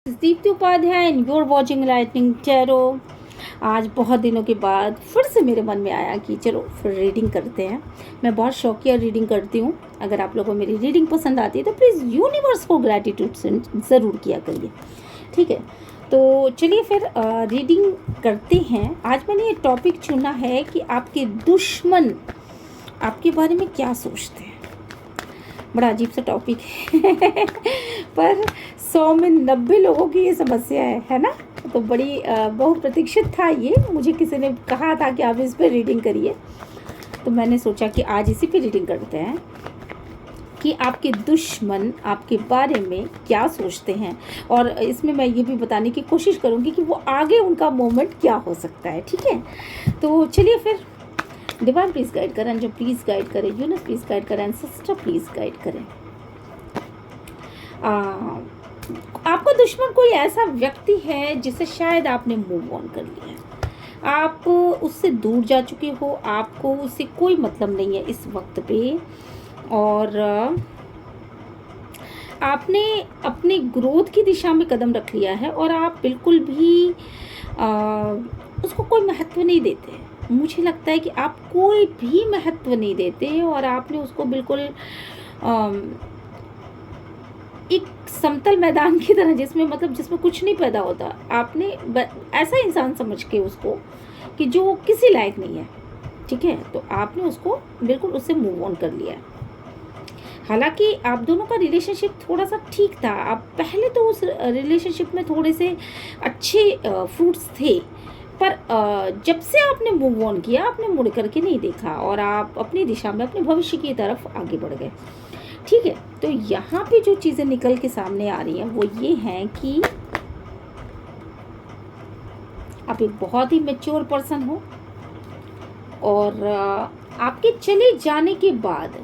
Deepti Upadhyay and you're watching lightning tarot. आज बहुत दिनों के बाद फिर से मेरे मन में आया कि चलो फिर रीडिंग करते हैं। मैं बहुत शौकिया रीडिंग करती हूँ। अगर आप लोगों को मेरी रीडिंग पसंद आती है तो प्लीज़ यूनिवर्स को ग्रैटिट्यूड ज़रूर किया करिए, ठीक है। तो चलिए फिर रीडिंग करते हैं। आज मैंने ये टॉपिक चुना है कि आपके दुश्मन आपके बारे में क्या सोचते हैं। बड़ा अजीब सा टॉपिक है पर 100 में 90 लोगों की ये समस्या है ना। तो बड़ी बहुत प्रतीक्षित था ये। मुझे किसी ने कहा था कि आप इस पर रीडिंग करिए, तो मैंने सोचा कि आज इसी पे रीडिंग करते हैं कि आपके दुश्मन आपके बारे में क्या सोचते हैं। और इसमें मैं ये भी बताने की कोशिश करूँगी कि वो आगे उनका मोमेंट क्या हो सकता है, ठीक है। तो चलिए फिर, डिवाइन प्लीज़ गाइड करें, जो प्लीज़ गाइड करें, यूनिवर्स प्लीज़ गाइड करें, सिस्टर प्लीज़ गाइड करें। आपका दुश्मन कोई ऐसा व्यक्ति है जिसे शायद आपने मूव ऑन कर लिया है। आप उससे दूर जा चुके हो, आपको उससे कोई मतलब नहीं है इस वक्त पे, और आपने अपने ग्रोथ की दिशा में कदम रख लिया है और आप बिल्कुल भी उसको कोई महत्व नहीं देते। मुझे लगता है कि आप कोई भी महत्व नहीं देते और आपने उसको बिल्कुल एक समतल मैदान की तरह, जिसमें कुछ नहीं पैदा होता, आपने ऐसा इंसान समझ के उसको कि जो किसी लायक नहीं है, ठीक है। तो आपने उसको बिल्कुल उससे मूव ऑन कर लिया। हालांकि आप दोनों का रिलेशनशिप थोड़ा सा ठीक था। आप पहले तो उस रिलेशनशिप में थोड़े से अच्छे फ्रूट्स थे, पर जब से आपने मूव ऑन किया आपने मुड़ करके नहीं देखा और आप अपनी दिशा में अपने भविष्य की तरफ आगे बढ़ गए, ठीक है। तो यहाँ पे जो चीज़ें निकल के सामने आ रही हैं वो ये हैं कि आप एक बहुत ही मैच्योर पर्सन हो और आपके चले जाने के बाद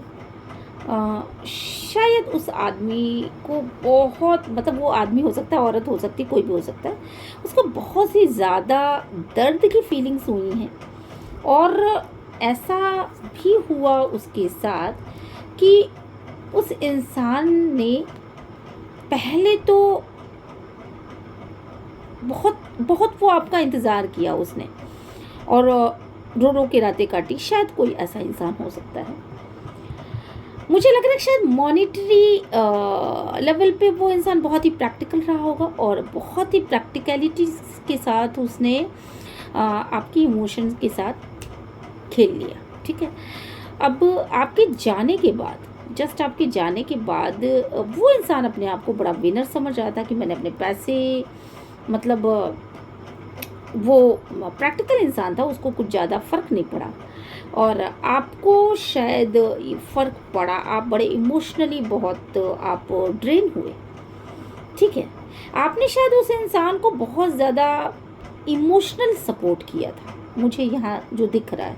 शायद उस आदमी को बहुत, वो आदमी हो सकता है, औरत हो सकती है, कोई भी हो सकता है, उसको बहुत सी ज़्यादा दर्द की फीलिंग्स हुई हैं। और ऐसा भी हुआ उसके साथ कि उस इंसान ने पहले तो बहुत वो आपका इंतज़ार किया उसने, और रो रो के रातें काटी। शायद कोई ऐसा इंसान हो सकता है। मुझे लग रहा है कि शायद मॉनेटरी लेवल पे वो इंसान बहुत ही प्रैक्टिकल रहा होगा और बहुत ही प्रैक्टिकलिटी के साथ उसने आपकी इमोशंस के साथ खेल लिया, ठीक है। अब आपके जाने के बाद, जस्ट आपके जाने के बाद, वो इंसान अपने आप को बड़ा विनर समझ रहा था कि मैंने अपने पैसे, वो प्रैक्टिकल इंसान था, उसको कुछ ज़्यादा फ़र्क नहीं पड़ा। और आपको शायद फ़र्क पड़ा। आप बड़े इमोशनली बहुत आप ड्रेन हुए, ठीक है। आपने शायद उस इंसान को बहुत ज़्यादा इमोशनल सपोर्ट किया था। मुझे यहाँ जो दिख रहा है,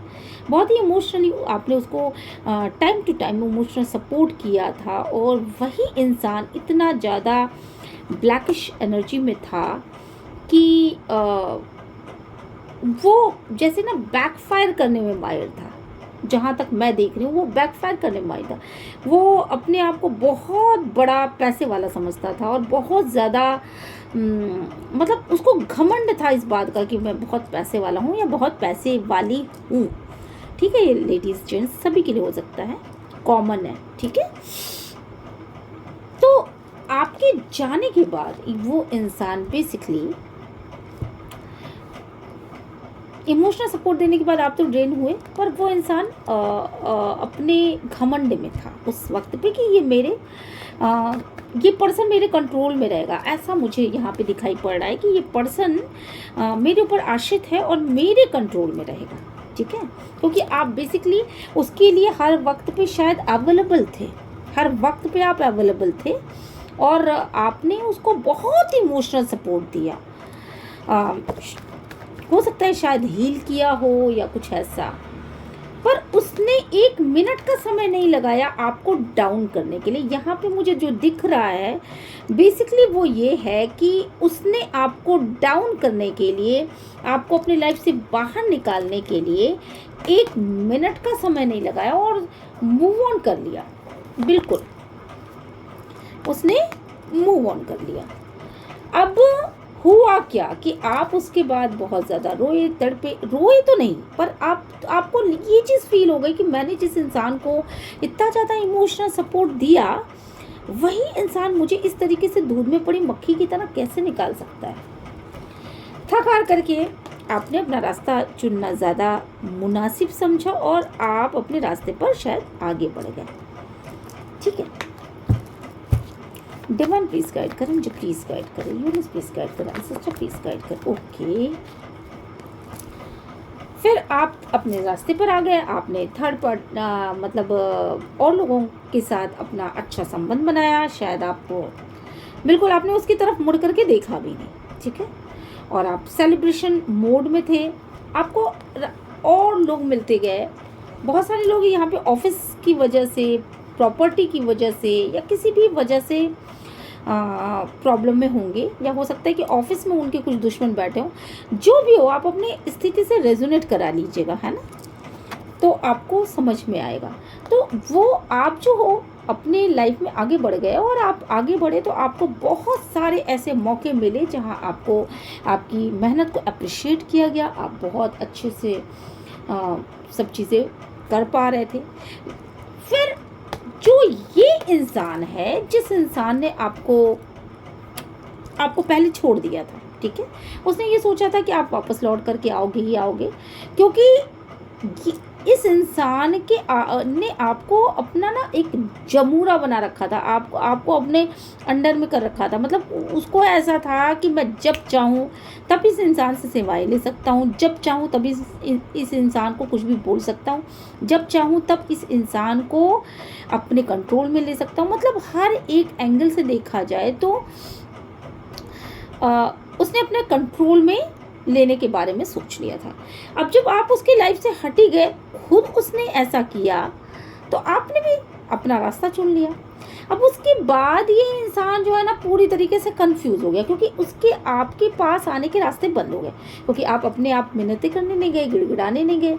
बहुत ही इमोशनली आपने उसको time to time emotional support किया था। और वही इंसान इतना ज़्यादा ब्लैकिश एनर्जी में था कि वो जैसे ना बैकफायर करने में माहिर था। जहाँ तक मैं देख रही हूँ वो बैकफायर करने में माहिर था। वो अपने आप को बहुत बड़ा पैसे वाला समझता था और बहुत ज़्यादा उसको घमंड था इस बात का कि मैं बहुत पैसे वाला हूँ या बहुत पैसे वाली हूँ, ठीक है। ये लेडीज़ जेंट्स सभी के लिए हो सकता है, कॉमन है, ठीक है। तो आपके जाने के बाद वो इंसान बेसिकली इमोशनल सपोर्ट देने के बाद आप तो ड्रेन हुए, पर वो इंसान अपने घमंड में था उस वक्त पे कि ये पर्सन मेरे कंट्रोल में रहेगा। ऐसा मुझे यहाँ पे दिखाई पड़ रहा है कि ये पर्सन मेरे ऊपर आश्रित है और मेरे कंट्रोल में रहेगा, ठीक है। क्योंकि आप बेसिकली उसके लिए हर वक्त पे शायद अवेलेबल थे, हर वक्त पे आप अवेलेबल थे और आपने उसको बहुत इमोशनल सपोर्ट दिया। हो सकता है शायद हील किया हो या कुछ ऐसा, पर उसने 1 मिनट का समय नहीं लगाया आपको डाउन करने के लिए। यहाँ पे मुझे जो दिख रहा है बेसिकली वो ये है कि उसने आपको डाउन करने के लिए, आपको अपनी लाइफ से बाहर निकालने के लिए 1 मिनट का समय नहीं लगाया और मूव ऑन कर लिया। बिल्कुल उसने मूव ऑन कर लिया। अब हुआ क्या कि आप उसके बाद बहुत ज़्यादा रोए तड़पे, रोए तो नहीं पर आपको ये चीज़ फील हो गई कि मैंने जिस इंसान को इतना ज़्यादा इमोशनल सपोर्ट दिया, वही इंसान मुझे इस तरीके से दूध में पड़ी मक्खी की तरह कैसे निकाल सकता है। थक हार करके आपने अपना रास्ता चुनना ज़्यादा मुनासिब समझा और आप अपने रास्ते पर शायद आगे बढ़ गए। ठीक है, डिवाइन प्लीज गाइड करें, मुझे प्लीज गाइड करें, यूनिवर्स प्लीज गाइड करें, एंसेस्टर प्लीज गाइड करें। ओके, फिर आप अपने रास्ते पर आ गए। आपने थर्ड पार्ट मतलब और लोगों के साथ अपना अच्छा संबंध बनाया। शायद आपको बिल्कुल आपने उसकी तरफ मुड़ करके देखा भी नहीं। ठीक है, और आप सेलिब्रेशन मोड में थे। आपको और लोग मिलते गए। बहुत सारे लोग यहाँ पे ऑफिस की वजह से, प्रॉपर्टी की वजह से या किसी भी वजह से प्रॉब्लम में होंगे, या हो सकता है कि ऑफिस में उनके कुछ दुश्मन बैठे हों। जो भी हो, आप अपनी स्थिति से रेजोनेट करा लीजिएगा, है ना, तो आपको समझ में आएगा। तो वो आप जो हो अपने लाइफ में आगे बढ़ गए, और आप आगे बढ़े तो आपको बहुत सारे ऐसे मौके मिले जहां आपको आपकी मेहनत को अप्रिशिएट किया गया। आप बहुत अच्छे से सब चीज़ें कर पा रहे थे। फिर जो ये इंसान है, जिस इंसान ने आपको पहले छोड़ दिया था, ठीक है, उसने ये सोचा था कि आप वापस लौट करके आओगे ही आओगे, क्योंकि इस इंसान ने आपको अपना ना एक जमूरा बना रखा था। आपको अपने अंडर में कर रखा था। मतलब उसको ऐसा था कि मैं जब चाहूँ तब इस इंसान से सेवाएं ले सकता हूँ, जब चाहूँ तब इस इंसान को कुछ भी बोल सकता हूँ, जब चाहूँ तब इस इंसान को अपने कंट्रोल में ले सकता हूँ। मतलब हर एक एंगल से देखा जाए तो उसने अपने कंट्रोल में लेने के बारे में सोच लिया था। अब जब आप उसकी लाइफ से हट ही गए, खुद उसने ऐसा किया, तो आपने भी अपना रास्ता चुन लिया। अब उसके बाद ये इंसान जो है ना पूरी तरीके से कंफ्यूज हो गया, क्योंकि उसके आपके पास आने के रास्ते बंद हो गए, क्योंकि आप अपने आप मिन्नतें करने नहीं गए, गिड़गिड़ाने नहीं गए,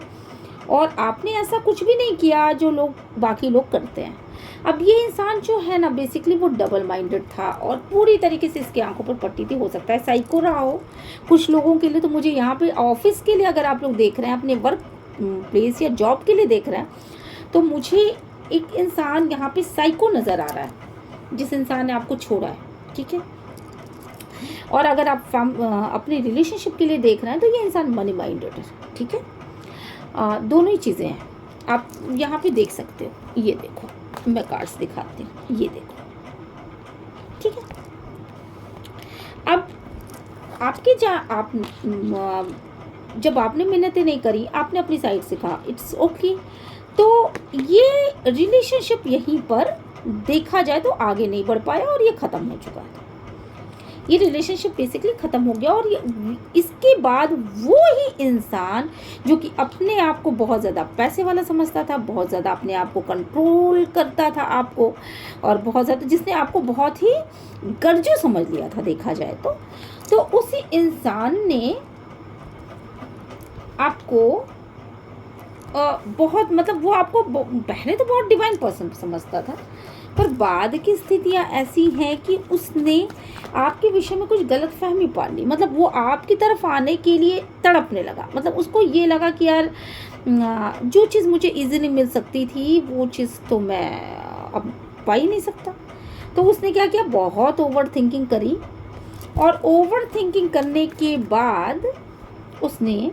और आपने ऐसा कुछ भी नहीं किया जो बाकी लोग करते हैं। अब ये इंसान जो है ना बेसिकली वो डबल माइंडेड था, और पूरी तरीके से इसकी आंखों पर पट्टी थी। हो सकता है साइको रहा हो कुछ लोगों के लिए। तो मुझे यहाँ पे ऑफिस के लिए अगर आप लोग देख रहे हैं, अपने वर्क प्लेस या जॉब के लिए देख रहे हैं, तो मुझे एक इंसान यहाँ पे साइको नज़र आ रहा है, जिस इंसान ने आपको छोड़ा है। ठीक है, और अगर आप अपने रिलेशनशिप के लिए देख रहे हैं तो ये इंसान मनी माइंडेड है। ठीक है, दोनों ही चीज़ें हैं, आप यहाँ पे देख सकते हो। ये देखो, मैं कार्ड्स दिखाती हूँ, ये देखो। ठीक है, अब आपके जब आपने मेहनतें नहीं करी, आपने अपनी साइड से कहा इट्स ओके, तो ये रिलेशनशिप यहीं पर देखा जाए तो आगे नहीं बढ़ पाया और ये ख़त्म हो चुका है। ये रिलेशनशिप बेसिकली ख़त्म हो गया। और इसके बाद वो ही इंसान जो कि अपने आप को बहुत ज़्यादा पैसे वाला समझता था, बहुत ज़्यादा अपने आप को कंट्रोल करता था आपको, और बहुत ज़्यादा जिसने आपको बहुत ही गर्जू समझ लिया था देखा जाए तो उसी इंसान ने आपको बहुत, मतलब वो आपको पहले तो बहुत डिवाइन पर्सन समझता था, पर बाद की स्थितियां ऐसी हैं कि उसने आपके विषय में कुछ गलत फहमी पाल ली। मतलब वो आपकी तरफ आने के लिए तड़पने लगा। मतलब उसको ये लगा कि यार जो चीज़ मुझे इजीली मिल सकती थी वो चीज़ तो मैं अब पा ही नहीं सकता। तो उसने क्या किया, बहुत ओवर थिंकिंग करी, और ओवर थिंकिंग करने के बाद उसने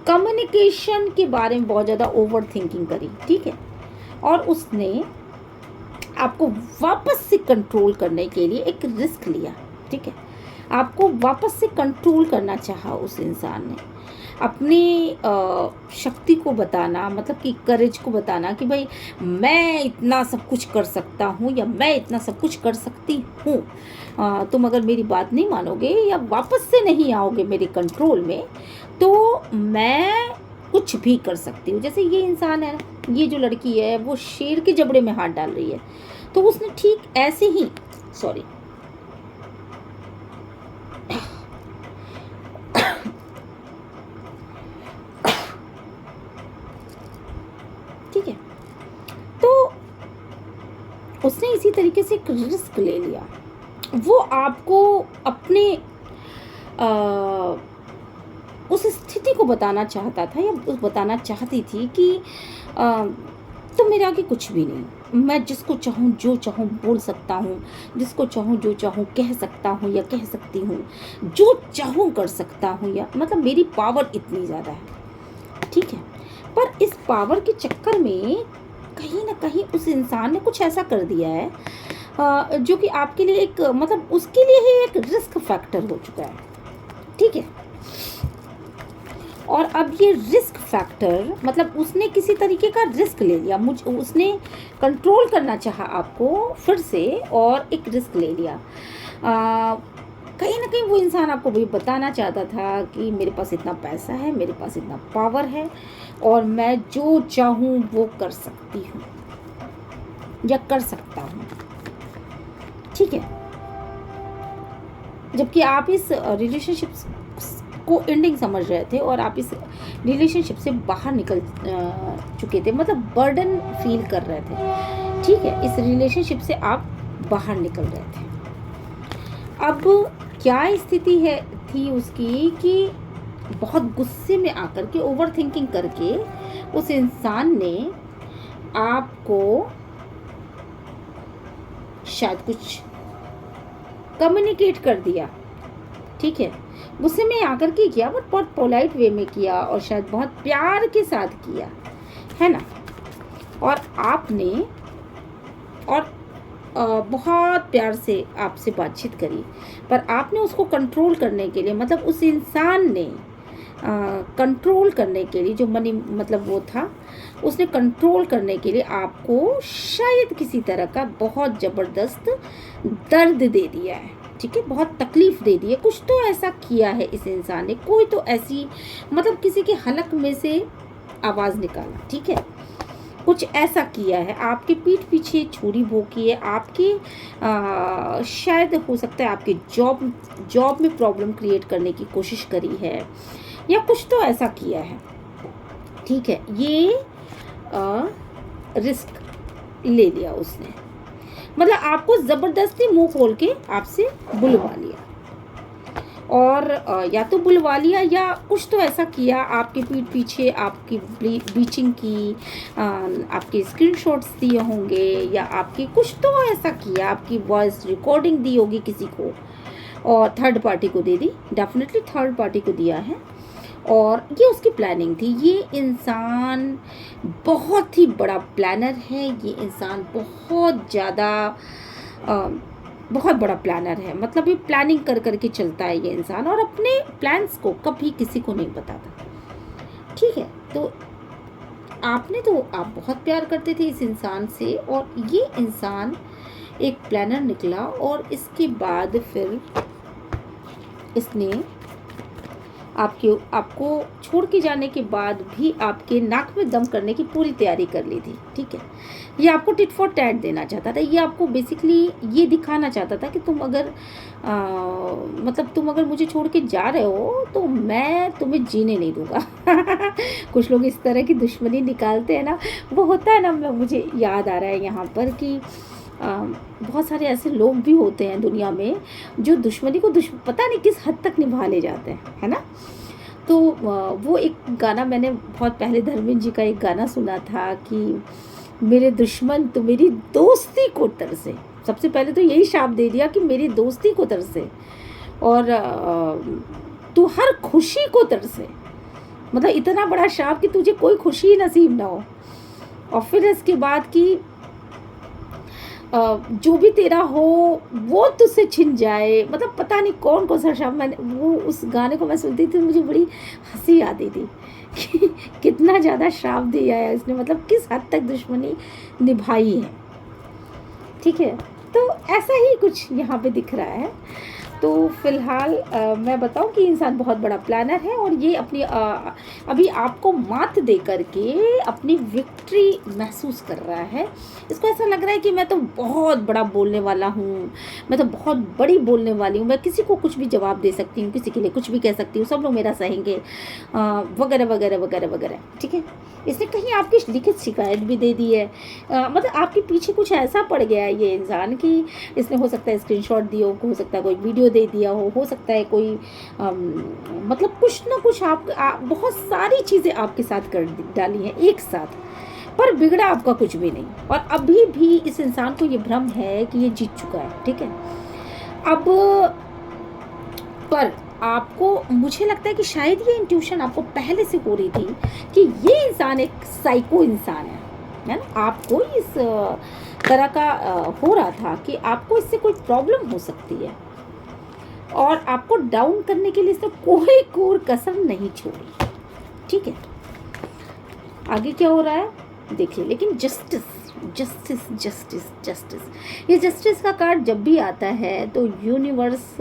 कम्युनिकेशन के बारे में बहुत ज़्यादा ओवर थिंकिंग करी। ठीक है, और उसने आपको वापस से कंट्रोल करने के लिए एक रिस्क लिया। ठीक है, आपको वापस से कंट्रोल करना चाहा उस इंसान ने, अपनी शक्ति को बताना, मतलब कि करेज को बताना कि भाई मैं इतना सब कुछ कर सकता हूँ या मैं इतना सब कुछ कर सकती हूँ। तुम अगर मेरी बात नहीं मानोगे या वापस से नहीं आओगे मेरे कंट्रोल में, तो मैं कुछ भी कर सकती हूँ। जैसे ये इंसान है, ये जो लड़की है वो शेर के जबड़े में हाथ डाल रही है, तो उसने ठीक ऐसे ही ठीक है, तो उसने इसी तरीके से एक रिस्क ले लिया। वो आपको अपने आ, उस स्थिति को बताना चाहता था या उस बताना चाहती थी कि आ, तुम मेरे आगे कुछ भी नहीं, मैं जिसको चाहूँ जो चाहूँ बोल सकता हूँ, जिसको चाहूँ जो चाहूँ कह सकता हूँ या कह सकती हूँ, जो चाहूँ कर सकता हूँ, या मतलब मेरी पावर इतनी ज़्यादा है। ठीक है, पर इस पावर के चक्कर में कहीं ना कहीं उस इंसान ने कुछ ऐसा कर दिया है जो कि आपके लिए एक मतलब उसके लिए ही एक रिस्क फैक्टर हो चुका है। ठीक है, और अब ये रिस्क फैक्टर मतलब उसने किसी तरीके का रिस्क ले लिया, उसने कंट्रोल करना चाहा आपको फिर से और एक रिस्क ले लिया। कहीं ना कहीं वो इंसान आपको भी बताना चाहता था कि मेरे पास इतना पैसा है, मेरे पास इतना पावर है और मैं जो चाहूँ वो कर सकती हूँ या कर सकता हूँ। ठीक है, जबकि आप इस रिलेशनशिप को एंडिंग समझ रहे थे और आप इस रिलेशनशिप से बाहर निकल चुके थे, मतलब बर्डन फील कर रहे थे। ठीक है, इस रिलेशनशिप से आप बाहर निकल रहे थे। अब क्या स्थिति है थी उसकी कि बहुत गुस्से में आकर के ओवर थिंकिंग करके उस इंसान ने आपको शायद कुछ कम्युनिकेट कर दिया। ठीक है, गुस्से में आकर के किया बट बहुत पोलाइट वे में किया और शायद बहुत प्यार के साथ किया, है ना। और आपने और बहुत प्यार से आपसे बातचीत करी, पर आपने उसको कंट्रोल करने के लिए मतलब उस इंसान ने कंट्रोल करने के लिए जो मनी मतलब वो था, उसने कंट्रोल करने के लिए आपको शायद किसी तरह का बहुत ज़बरदस्त दर्द दे दिया है। ठीक है, बहुत तकलीफ़ दे दी है, कुछ तो ऐसा किया है इस इंसान ने, कोई तो ऐसी मतलब किसी के हलक में से आवाज़ निकाला। ठीक है, कुछ ऐसा किया है, आपके पीठ पीछे छुरी भोंकी है, आपके शायद हो सकता है आपके जॉब में प्रॉब्लम क्रिएट करने की कोशिश करी है या कुछ तो ऐसा किया है। ठीक है, ये रिस्क ले लिया उसने, मतलब आपको ज़बरदस्ती मुंह खोल के आपसे बुलवा लिया और या तो बुलवा लिया या कुछ तो ऐसा किया, आपके पीठ पीछे आपकी ब्लीचिंग की, आपके स्क्रीनशॉट्स दिए होंगे या आपकी कुछ तो ऐसा किया, आपकी वॉइस रिकॉर्डिंग दी होगी किसी को और थर्ड पार्टी को दे दी, डेफिनेटली थर्ड पार्टी को दिया है। और ये उसकी प्लानिंग थी। ये इंसान बहुत ही बड़ा प्लानर है, ये इंसान बहुत ज़्यादा बहुत बड़ा प्लानर है, मतलब ये प्लानिंग कर करके चलता है ये इंसान और अपने प्लान्स को कभी किसी को नहीं बताता। ठीक है, तो आप बहुत प्यार करते थे इस इंसान से और ये इंसान एक प्लानर निकला और इसके बाद फिर इसने आपको छोड़ के जाने के बाद भी आपके नाक में दम करने की पूरी तैयारी कर ली थी। ठीक है, ये आपको टिट फॉर टैट देना चाहता था, ये आपको बेसिकली ये दिखाना चाहता था कि तुम अगर मतलब तुम अगर मुझे छोड़ के जा रहे हो तो मैं तुम्हें जीने नहीं दूंगा। कुछ लोग इस तरह की दुश्मनी निकालते हैं ना, वो होता है ना, मुझे याद आ रहा है यहाँ पर कि बहुत सारे ऐसे लोग भी होते हैं दुनिया में जो दुश्मनी को पता नहीं किस हद तक निभा ले जाते हैं, है ना। तो वो एक गाना मैंने बहुत पहले धर्मेंद्र जी का एक गाना सुना था कि मेरे दुश्मन तो मेरी दोस्ती को तरसे। सबसे पहले तो यही शाप दे दिया कि मेरी दोस्ती को तरसे और तू हर खुशी को तरसे, मतलब इतना बड़ा शाप कि तुझे कोई खुशी नसीब ना हो। और फिर इसके बाद कि जो भी तेरा हो वो तुझसे छिन जाए, मतलब पता नहीं कौन सा शब्द। मैंने वो उस गाने को मैं सुनती थी, मुझे बड़ी हंसी आती थी कि कितना ज़्यादा श्राप दिया है इसने, मतलब किस हद तक दुश्मनी निभाई है। ठीक है, तो ऐसा ही कुछ यहाँ पे दिख रहा है। तो फ़िलहाल मैं बताऊं कि इंसान बहुत बड़ा प्लानर है और ये अपनी अभी आपको मात दे करके अपनी विक्ट्री महसूस कर रहा है। इसको ऐसा लग रहा है कि मैं तो बहुत बड़ा बोलने वाला हूँ, मैं तो बहुत बड़ी बोलने वाली हूँ, मैं किसी को कुछ भी जवाब दे सकती हूँ, किसी के लिए कुछ भी कह सकती हूँ, सब लोग मेरा सहेंगे, वगैरह वगैरह वगैरह वगैरह। ठीक है, इसने कहीं आपकी लिखित शिकायत भी दे दी है। मतलब आपके पीछे कुछ ऐसा पड़ गया है ये इंसान कि इसने हो सकता है स्क्रीनशॉट दिया हो सकता है कोई वीडियो दे दिया हो सकता है कोई मतलब कुछ ना कुछ आप बहुत सारी चीज़ें आपके साथ कर डाली हैं एक साथ, पर बिगड़ा आपका कुछ भी नहीं। और अभी भी इस इंसान को ये भ्रम है कि ये जीत चुका है। ठीक है, अब पर आपको मुझे लगता है कि शायद ये इंट्यूशन आपको पहले से हो रही थी कि ये इंसान एक साइको इंसान है ना। आपको इस तरह का हो रहा था कि आपको इससे कोई प्रॉब्लम हो सकती है और आपको डाउन करने के लिए इसने कोई कोर कसर नहीं छोड़ी। ठीक है, आगे क्या हो रहा है देखिए। लेकिन जस्टिस जस्टिस जस्टिस जस्टिस, ये जस्टिस का कार्ड जब भी आता है तो यूनिवर्स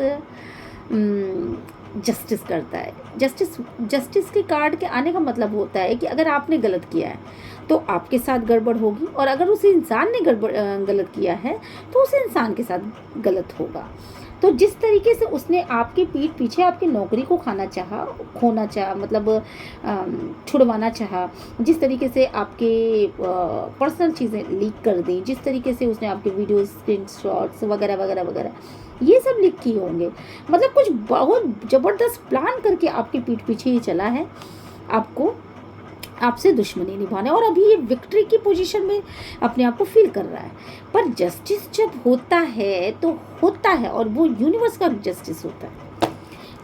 जस्टिस करता है। जस्टिस के कार्ड के आने का मतलब होता है कि अगर आपने गलत किया है तो आपके साथ गड़बड़ होगी, और अगर उस इंसान ने गलत किया है तो उस इंसान के साथ गलत होगा। तो जिस तरीके से उसने आपके पीठ पीछे आपकी नौकरी को खोना चाहा मतलब छुड़वाना चाहा, जिस तरीके से आपके पर्सनल चीज़ें लीक कर दी, जिस तरीके से उसने आपके वीडियो स्क्रीनशॉट्स वगैरह वगैरह वगैरह ये सब लीक किए होंगे, मतलब कुछ बहुत ज़बरदस्त प्लान करके आपके पीठ पीछे ही चला है आपको आपसे दुश्मनी निभाने, और अभी ये विक्ट्री की पोजीशन में अपने आप को फील कर रहा है। पर जस्टिस जब होता है तो होता है, और वो यूनिवर्स का जस्टिस होता है।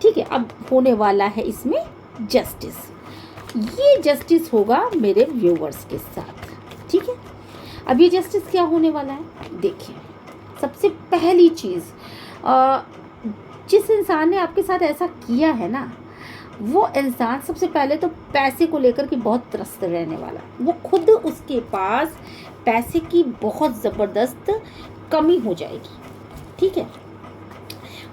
ठीक है, अब होने वाला है इसमें जस्टिस। ये जस्टिस होगा मेरे व्यूवर्स के साथ। ठीक है, अब ये जस्टिस क्या होने वाला है देखिए। सबसे पहली चीज़, जिस इंसान ने आपके साथ ऐसा किया है ना, वो इंसान सबसे पहले तो पैसे को लेकर के बहुत त्रस्त रहने वाला। वो खुद उसके पास पैसे की बहुत ज़बरदस्त कमी हो जाएगी। ठीक है,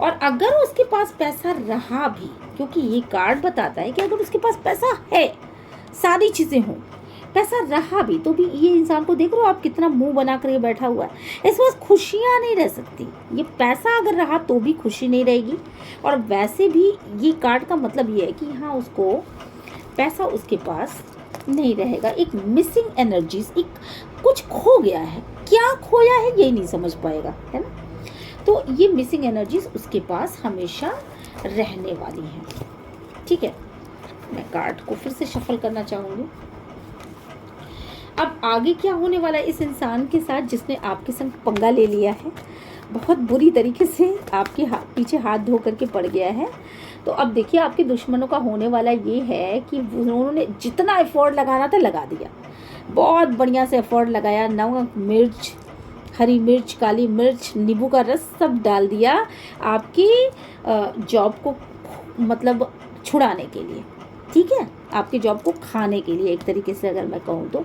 और अगर उसके पास पैसा रहा भी, क्योंकि ये कार्ड बताता है कि अगर उसके पास पैसा है, सारी चीज़ें हों, पैसा रहा भी, तो भी ये इंसान को देख रहे हो आप कितना मुंह बना कर ये बैठा हुआ है। इस पास खुशियाँ नहीं रह सकती। ये पैसा अगर रहा तो भी खुशी नहीं रहेगी, और वैसे भी ये कार्ड का मतलब ये है कि हाँ उसको पैसा उसके पास नहीं रहेगा। एक मिसिंग एनर्जीज, एक कुछ खो गया है, क्या खोया है ये नहीं समझ पाएगा, है ना। तो ये मिसिंग एनर्जीज उसके पास हमेशा रहने वाली हैं। ठीक है, मैं कार्ड को फिर से शफल करना चाहूँगी। अब आगे क्या होने वाला है इस इंसान के साथ जिसने आपके संग पंगा ले लिया है, बहुत बुरी तरीके से आपके पीछे हाथ धो करके पड़ गया है। तो अब देखिए आपके दुश्मनों का होने वाला ये है कि उन्होंने जितना एफर्ट लगाना था लगा दिया, बहुत बढ़िया से एफर्ट लगाया, नमक मिर्च, हरी मिर्च, काली मिर्च, नींबू का रस सब डाल दिया आपकी जॉब को मतलब छुड़ाने के लिए। ठीक है, आपके जॉब को खाने के लिए एक तरीके से अगर मैं कहूँ तो।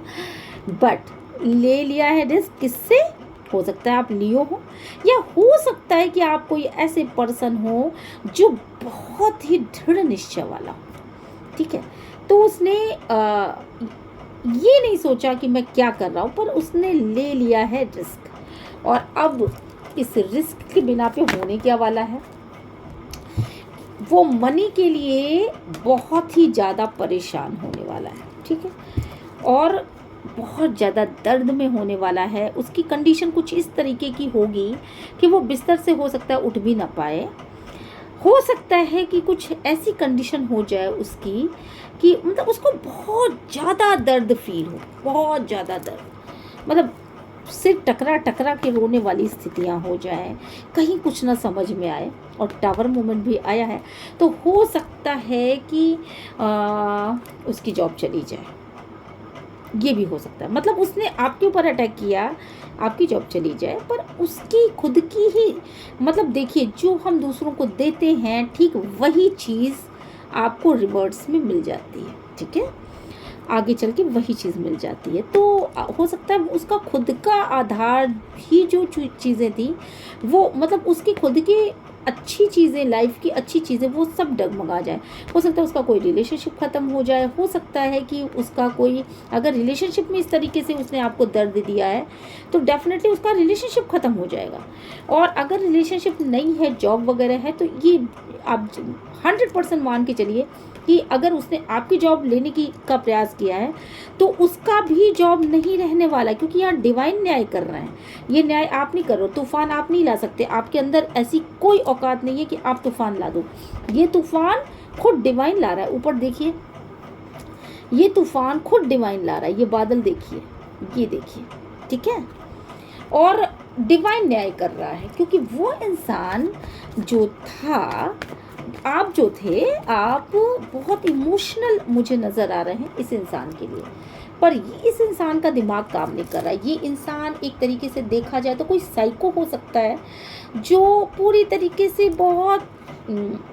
बट ले लिया है रिस्क, किससे? हो सकता है आप लियो हो, या हो सकता है कि आप कोई ऐसे पर्सन हो जो बहुत ही दृढ़ निश्चय वाला हो। ठीक है, तो उसने ये नहीं सोचा कि मैं क्या कर रहा हूँ, पर उसने ले लिया है रिस्क, और अब इस रिस्क के बिना पे होने क्या वाला है, वो मनी के लिए बहुत ही ज़्यादा परेशान होने वाला है। ठीक है, और बहुत ज़्यादा दर्द में होने वाला है। उसकी कंडीशन कुछ इस तरीके की होगी कि वो बिस्तर से हो सकता है उठ भी ना पाए। हो सकता है कि कुछ ऐसी कंडीशन हो जाए उसकी कि मतलब उसको बहुत ज़्यादा दर्द फील हो, बहुत ज़्यादा दर्द, मतलब सिर टकरा टकरा के रोने वाली स्थितियां हो जाए, कहीं कुछ ना समझ में आए। और टावर मोमेंट भी आया है, तो हो सकता है कि उसकी जॉब चली जाए, ये भी हो सकता है। मतलब उसने आपके ऊपर अटैक किया, आपकी जॉब चली जाए, पर उसकी खुद की ही मतलब देखिए, जो हम दूसरों को देते हैं ठीक वही चीज़ आपको रिवर्स में मिल जाती है। ठीक है, आगे चल के वही चीज़ मिल जाती है। तो हो सकता है उसका खुद का आधार ही जो चीज़ें थी वो मतलब उसकी खुद की अच्छी चीज़ें, लाइफ की अच्छी चीज़ें, वो सब डगमगा जाए। हो सकता है उसका कोई रिलेशनशिप ख़त्म हो जाए, हो सकता है कि उसका कोई, अगर रिलेशनशिप में इस तरीके से उसने आपको दर्द दिया है तो डेफिनेटली उसका रिलेशनशिप ख़त्म हो जाएगा। और अगर रिलेशनशिप नहीं है, जॉब वगैरह है, तो ये आप 100% मान के चलिए कि अगर उसने आपकी जॉब लेने की का प्रयास किया है तो उसका भी जॉब नहीं रहने वाला, क्योंकि यहाँ डिवाइन न्याय कर रहे हैं। ये न्याय आप नहीं कर रहे हो, तूफान आप नहीं ला सकते, आपके अंदर ऐसी कोई औकात नहीं है कि आप तूफान ला दो। ये तूफान खुद डिवाइन ला रहा है। ऊपर देखिए, ये तूफान खुद डिवाइन ला रहा है। ये बादल देखिए, ये देखिए, ठीक है। और डिवाइन न्याय कर रहा है, क्योंकि वो इंसान जो था, आप जो थे, आप बहुत इमोशनल मुझे नज़र आ रहे हैं इस इंसान के लिए, पर इस इंसान का दिमाग काम नहीं कर रहा है। ये इंसान एक तरीके से देखा जाए तो कोई साइको हो सकता है, जो पूरी तरीके से बहुत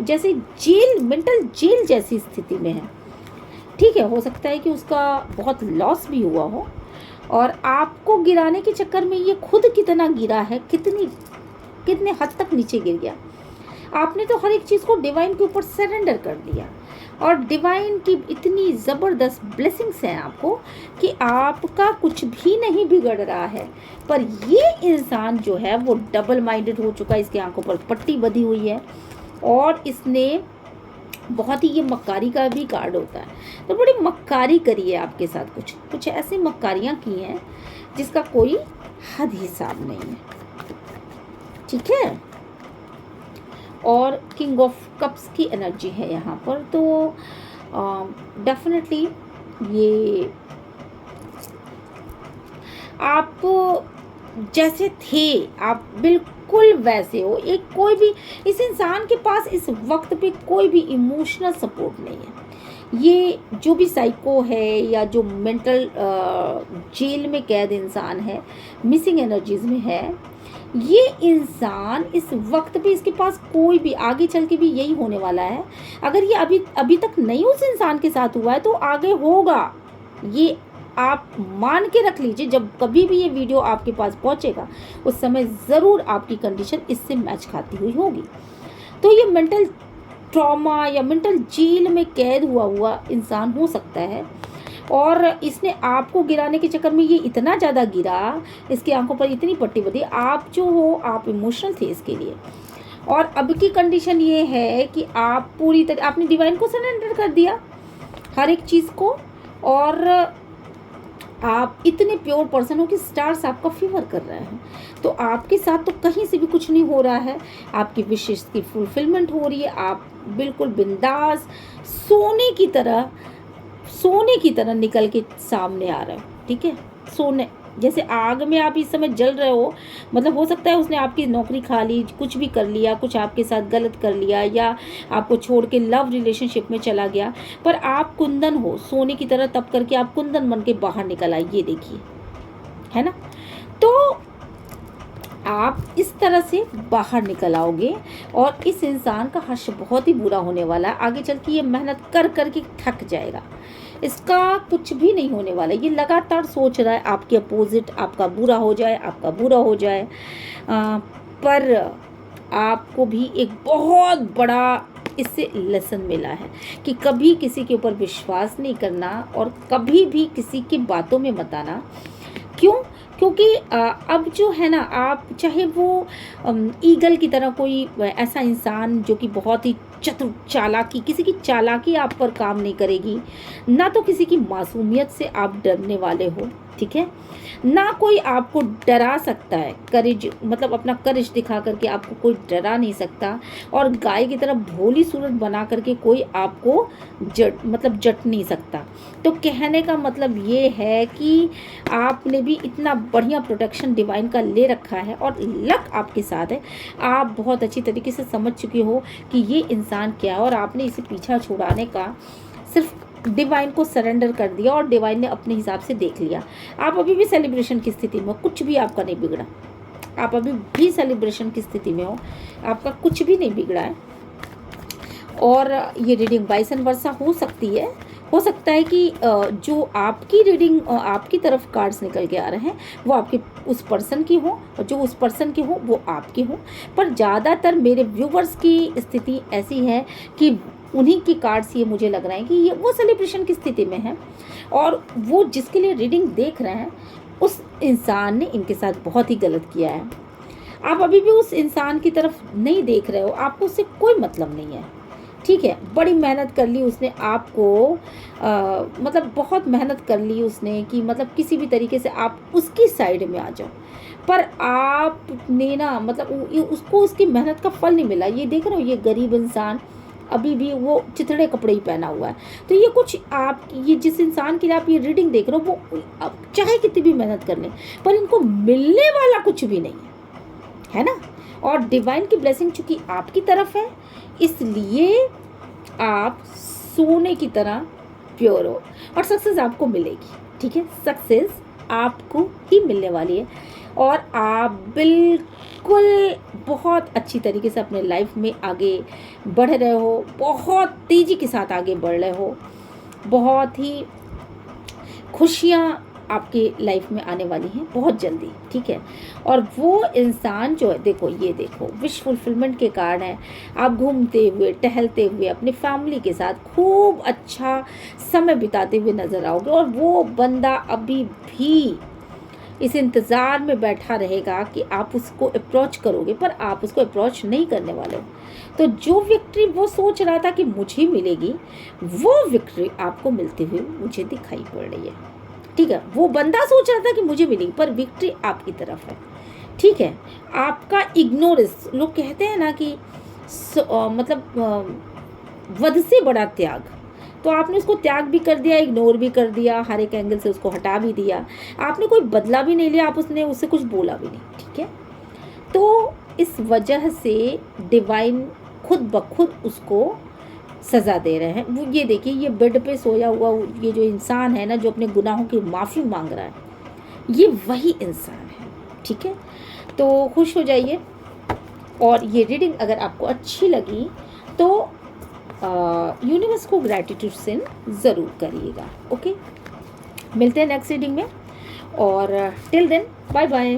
जैसे जेल, मेंटल जेल जैसी स्थिति में है। ठीक है, हो सकता है कि उसका बहुत लॉस भी हुआ हो, और आपको गिराने के चक्कर में ये खुद कितना गिरा है, कितने हद तक नीचे गिर गया। आपने तो हर एक चीज़ को डिवाइन के ऊपर सरेंडर कर दिया, और डिवाइन की इतनी ज़बरदस्त ब्लेसिंग्स हैं आपको कि आपका कुछ भी नहीं बिगड़ रहा है। पर ये इंसान जो है वो डबल माइंडेड हो चुका है, इसकी आंखों पर पट्टी बंधी हुई है, और इसने बहुत ही, ये मक्कारी का भी कार्ड होता है, तो बड़ी मक्कारी करी है आपके साथ, कुछ ऐसी मक्कारियाँ की हैं जिसका कोई हद हिसाब नहीं है। ठीक है। और किंग ऑफ कप्स की एनर्जी है यहाँ पर, तो डेफिनेटली ये आप जैसे थे, आप बिल्कुल वैसे हो। एक कोई भी, इस इंसान के पास इस वक्त पे कोई भी इमोशनल सपोर्ट नहीं है। ये जो भी साइको है या जो मेंटल जेल में कैद इंसान है, मिसिंग एनर्जीज में है, ये इंसान इस वक्त पे इसके पास कोई भी, आगे चल के भी यही होने वाला है। अगर ये अभी तक नहीं उस इंसान के साथ हुआ है तो आगे होगा। ये आप मान के रख लीजिए, जब कभी भी ये वीडियो आपके पास पहुंचेगा उस समय ज़रूर आपकी कंडीशन इससे मैच खाती हुई होगी। तो ये मेंटल ट्रॉमा या मेंटल जेल में कैद हुआ इंसान हो सकता है, और इसने आपको गिराने के चक्कर में ये इतना ज़्यादा गिरा, इसकी आंखों पर इतनी पट्टी बंधी। आप जो हो, आप इमोशनल थे इसके लिए, और अब की कंडीशन ये है कि आप पूरी तरह आपने डिवाइन को सरेंडर कर दिया हर एक चीज़ को, और आप इतने प्योर पर्सन हो कि स्टार्स आपका फेवर कर रहे हैं। तो आपके साथ तो कहीं से भी कुछ नहीं हो रहा है, आपकी विशेष की फुलफिलमेंट हो रही है। आप बिल्कुल बिंदास सोने की तरह निकल के सामने आ रहे हो। ठीक है, सोने जैसे आग में आप इस समय जल रहे हो। मतलब हो सकता है उसने आपकी नौकरी खा ली, कुछ भी कर लिया, कुछ आपके साथ गलत कर लिया, या आपको छोड़ के लव रिलेशनशिप में चला गया, पर आप कुंदन हो, सोने की तरह तप करके आप कुंदन बन के बाहर निकल आए। ये देखिए, है ना। तो आप इस तरह से बाहर निकल आओगे, और इस इंसान का हर्ष बहुत ही बुरा होने वाला है। आगे चल के ये मेहनत कर करके थक जाएगा, इसका कुछ भी नहीं होने वाला। ये लगातार सोच रहा है आपके अपोजिट, आपका बुरा हो जाए, आपका बुरा हो जाए। पर आपको भी एक बहुत बड़ा इससे लेसन मिला है कि कभी किसी के ऊपर विश्वास नहीं करना, और कभी भी किसी की बातों में मत आना। क्यों? क्योंकि अब जो है ना, आप चाहे वो ईगल की तरह कोई ऐसा इंसान जो कि बहुत ही चतुर, चालाकी, किसी की चालाकी आप पर काम नहीं करेगी, ना तो किसी की मासूमियत से आप डरने वाले हो। ठीक है, ना कोई आपको डरा सकता है। करेज, मतलब अपना करेज दिखा करके आपको कोई डरा नहीं सकता, और गाय की तरह भोली सूरत बना करके कोई आपको जट नहीं सकता। तो कहने का मतलब ये है कि आपने भी इतना बढ़िया प्रोटेक्शन डिवाइन का ले रखा है, और लक आपके साथ है। आप बहुत अच्छी तरीके से समझ चुके हो कि ये इंसान क्या है, और आपने इसे पीछा छुड़ाने का सिर्फ डिवाइन को सरेंडर कर दिया, और डिवाइन ने अपने हिसाब से देख लिया। आप अभी भी सेलिब्रेशन की स्थिति में हो, कुछ भी आपका नहीं बिगड़ा। आप अभी भी सेलिब्रेशन की स्थिति में हो, आपका कुछ भी नहीं बिगड़ा है। और ये रीडिंग 22 वर्षा हो सकती है, हो सकता है कि जो आपकी रीडिंग आपकी तरफ कार्ड्स निकल के आ रहे हैं वो आपके उस पर्सन की हो, और जो उस पर्सन की हो वो आपकी हो। पर ज़्यादातर मेरे व्यूवर्स की स्थिति ऐसी है कि उन्हीं की कार्ड्स ये मुझे लग रहा है कि ये वो सेलिब्रेशन की स्थिति में है, और वो जिसके लिए रीडिंग देख रहे हैं उस इंसान ने इनके साथ बहुत ही गलत किया है। आप अभी भी उस इंसान की तरफ नहीं देख रहे हो, आपको उससे कोई मतलब नहीं है, ठीक है। बड़ी मेहनत कर ली उसने आपको, मतलब बहुत मेहनत कर ली उसने कि मतलब किसी भी तरीके से आप उसकी साइड में आ जाओ, पर आपने ना मतलब उसको उसकी मेहनत का फल नहीं मिला। ये देख रहे हो, ये गरीब इंसान अभी भी वो चिथड़े कपड़े ही पहना हुआ है। तो ये कुछ आप, ये जिस इंसान के लिए आप ये रीडिंग देख रहे हो वो आप चाहे कितनी भी मेहनत कर लें पर इनको मिलने वाला कुछ भी नहीं है ना। और डिवाइन की ब्लेसिंग चूंकि आपकी तरफ है, इसलिए आप सोने की तरह प्योर हो और सक्सेस आपको मिलेगी, ठीक है। सक्सेस आपको ही मिलने वाली है और आप बिल्कुल बहुत अच्छी तरीके से अपने लाइफ में आगे बढ़ रहे हो, बहुत तेज़ी के साथ आगे बढ़ रहे हो, बहुत ही खुशियाँ आपकी लाइफ में आने वाली हैं बहुत जल्दी, ठीक है। और वो इंसान जो है, देखो ये देखो विश फुलफिलमेंट के कार्ड हैं। आप घूमते हुए टहलते हुए अपनी फैमिली के साथ खूब अच्छा समय बिताते हुए नज़र आओगे, और वो बंदा अभी भी इस इंतज़ार में बैठा रहेगा कि आप उसको अप्रोच करोगे, पर आप उसको अप्रोच नहीं करने वाले हो। तो जो विक्ट्री वो सोच रहा था कि मुझे मिलेगी, वो विक्ट्री आपको मिलते हुए मुझे दिखाई पड़ रही है, ठीक है। वो बंदा सोच रहा था कि मुझे मिलेगी, पर विक्ट्री आपकी तरफ है, ठीक है। आपका इग्नोरेंस, लोग कहते हैं ना कि वध से बड़ा त्याग, तो आपने उसको त्याग भी कर दिया, इग्नोर भी कर दिया, हर एक एंगल से उसको हटा भी दिया, आपने कोई बदला भी नहीं लिया, आप उसने उससे कुछ बोला भी नहीं, ठीक है। तो इस वजह से डिवाइन खुद ब खुद उसको सज़ा दे रहे हैं। वो ये देखिए, ये बेड पे सोया हुआ ये जो इंसान है ना, जो अपने गुनाहों की माफ़ी मांग रहा है, ये वही इंसान है, ठीक है। तो खुश हो जाइए, और ये रीडिंग अगर आपको अच्छी लगी तो यूनिवर्स को ग्रैटिट्यूड सेंड ज़रूर करिएगा, ओके। मिलते हैं नेक्स्ट रीडिंग में, और टिल देन बाय बाय।